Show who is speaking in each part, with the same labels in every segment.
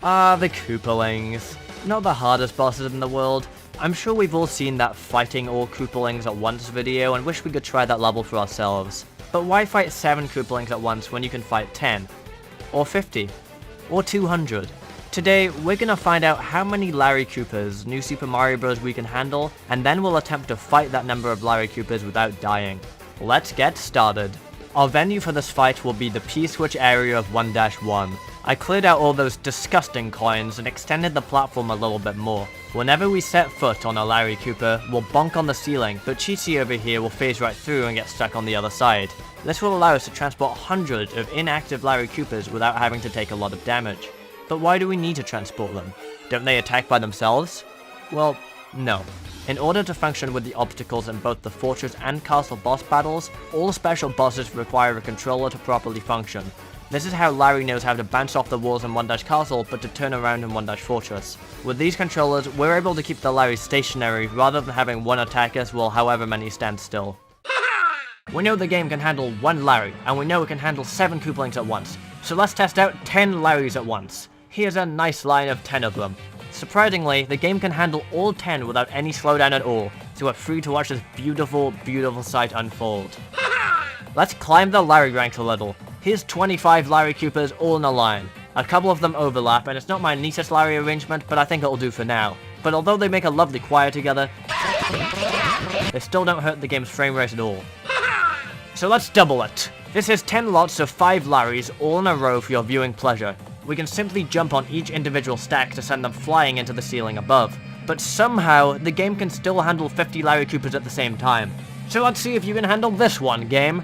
Speaker 1: The Koopalings. Not the hardest bosses in the world. I'm sure we've all seen that fighting all Koopalings at once video and wish we could try that level for ourselves. But why fight 7 Koopalings at once when you can fight 10? Or 50? Or 200? Today, we're gonna find out how many Larry Koopas, New Super Mario Bros. We can handle, and then we'll attempt to fight that number of Larry Koopas without dying. Let's get started. Our venue for this fight will be the P-switch area of 1-1. I cleared out all those disgusting coins and extended the platform a little bit more. Whenever we set foot on a Larry Koopa, we'll bonk on the ceiling, but Cheaty over here will phase right through and get stuck on the other side. This will allow us to transport hundreds of inactive Larry Koopas without having to take a lot of damage. But why do we need to transport them? Don't they attack by themselves? Well, no. In order to function with the obstacles in both the fortress and castle boss battles, all special bosses require a controller to properly function. This is how Larry knows how to bounce off the walls in 1-Castle, but to turn around in 1-Fortress. With these controllers, we're able to keep the Larry stationary rather than having one attack us while however many stand still. We know the game can handle 1 Larry, and we know it can handle 7 Koopalings at once, so let's test out 10 Larrys at once. Here's a nice line of 10 of them. Surprisingly, the game can handle all 10 without any slowdown at all, so we're free to watch this beautiful, beautiful sight unfold. Let's climb the Larry ranks a little. Here's 25 Larry Koopas all in a line. A couple of them overlap, and it's not my neatest Larry arrangement, but I think it'll do for now. But although they make a lovely choir together, they still don't hurt the game's frame rate at all. So let's double it. This is 10 lots of 5 Larrys all in a row for your viewing pleasure. We can simply jump on each individual stack to send them flying into the ceiling above. But somehow, the game can still handle 50 Larry Koopas at the same time. So let's see if you can handle this one, game.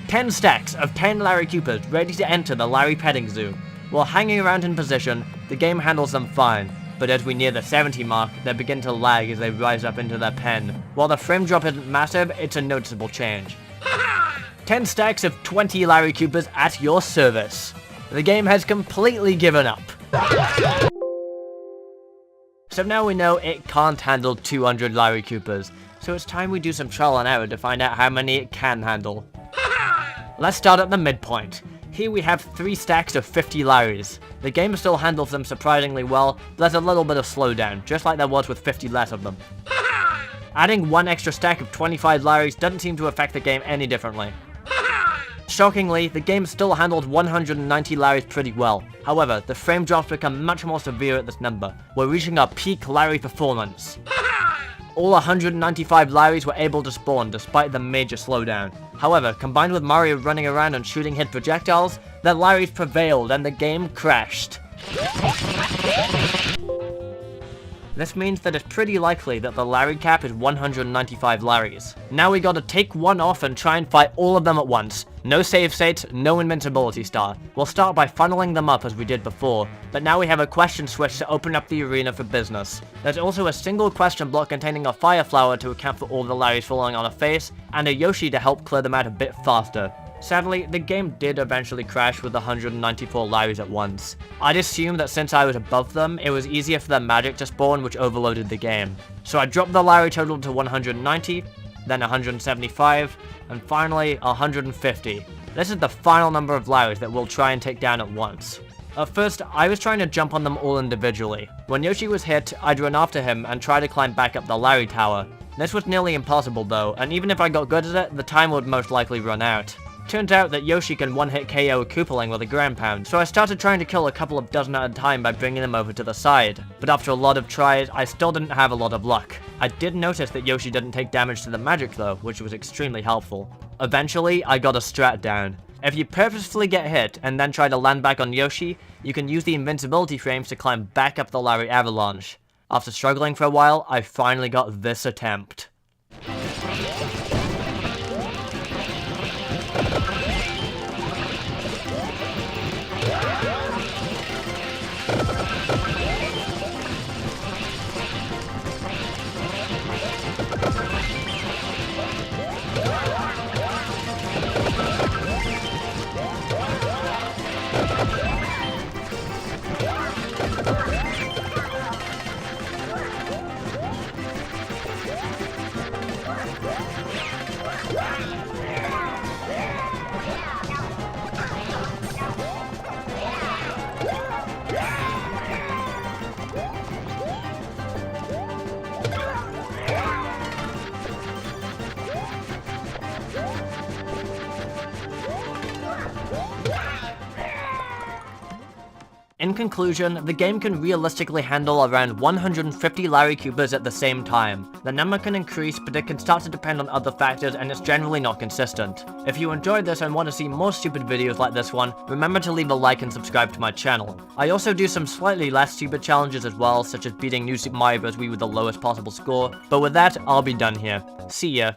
Speaker 1: 10 stacks of 10 Larry Koopas ready to enter the Larry petting zoo. While hanging around in position, the game handles them fine, but as we near the 70 mark, they begin to lag as they rise up into their pen. While the frame drop isn't massive, it's a noticeable change. 10 stacks of 20 Larry Koopas at your service. The game has completely given up. So now we know it can't handle 200 Larry Koopas, so it's time we do some trial and error to find out how many it can handle. Let's start at the midpoint. Here we have 3 stacks of 50 Larrys. The game still handles them surprisingly well, but there's a little bit of slowdown, just like there was with 50 less of them. Adding 1 extra stack of 25 Larrys doesn't seem to affect the game any differently. Shockingly, the game still handled 190 Larrys pretty well. However, the frame drops become much more severe at this number. We're reaching our peak Larry performance. All 195 Larrys were able to spawn despite the major slowdown. However, combined with Mario running around and shooting hit projectiles, the Larrys prevailed and the game crashed. This means that it's pretty likely that the Larry cap is 195 Larrys. Now we gotta take one off and try and fight all of them at once. No save states, no invincibility star. We'll start by funneling them up as we did before, but now we have a question switch to open up the arena for business. There's also a single question block containing a fire flower to account for all the Larrys falling on a face, and a Yoshi to help clear them out a bit faster. Sadly, the game did eventually crash with 194 Larrys at once. I'd assume that since I was above them, it was easier for their magic to spawn, which overloaded the game. So I dropped the Larry total to 190, then 175, and finally 150. This is the final number of Larrys that we'll try and take down at once. At first, I was trying to jump on them all individually. When Yoshi was hit, I'd run after him and try to climb back up the Larry tower. This was nearly impossible though, and even if I got good at it, the time would most likely run out. Turns out that Yoshi can one-hit KO a Koopaling with a ground pound, so I started trying to kill a couple of dozen at a time by bringing them over to the side. But after a lot of tries, I still didn't have a lot of luck. I did notice that Yoshi didn't take damage to the magic though, which was extremely helpful. Eventually, I got a strat down. If you purposefully get hit and then try to land back on Yoshi, you can use the invincibility frames to climb back up the Larry avalanche. After struggling for a while, I finally got this attempt. In conclusion, the game can realistically handle around 150 Larry Koopas at the same time. The number can increase, but it can start to depend on other factors and it's generally not consistent. If you enjoyed this and want to see more stupid videos like this one, remember to leave a like and subscribe to my channel. I also do some slightly less stupid challenges as well, such as beating New Super Mario Bros. Wii with the lowest possible score, but with that, I'll be done here. See ya.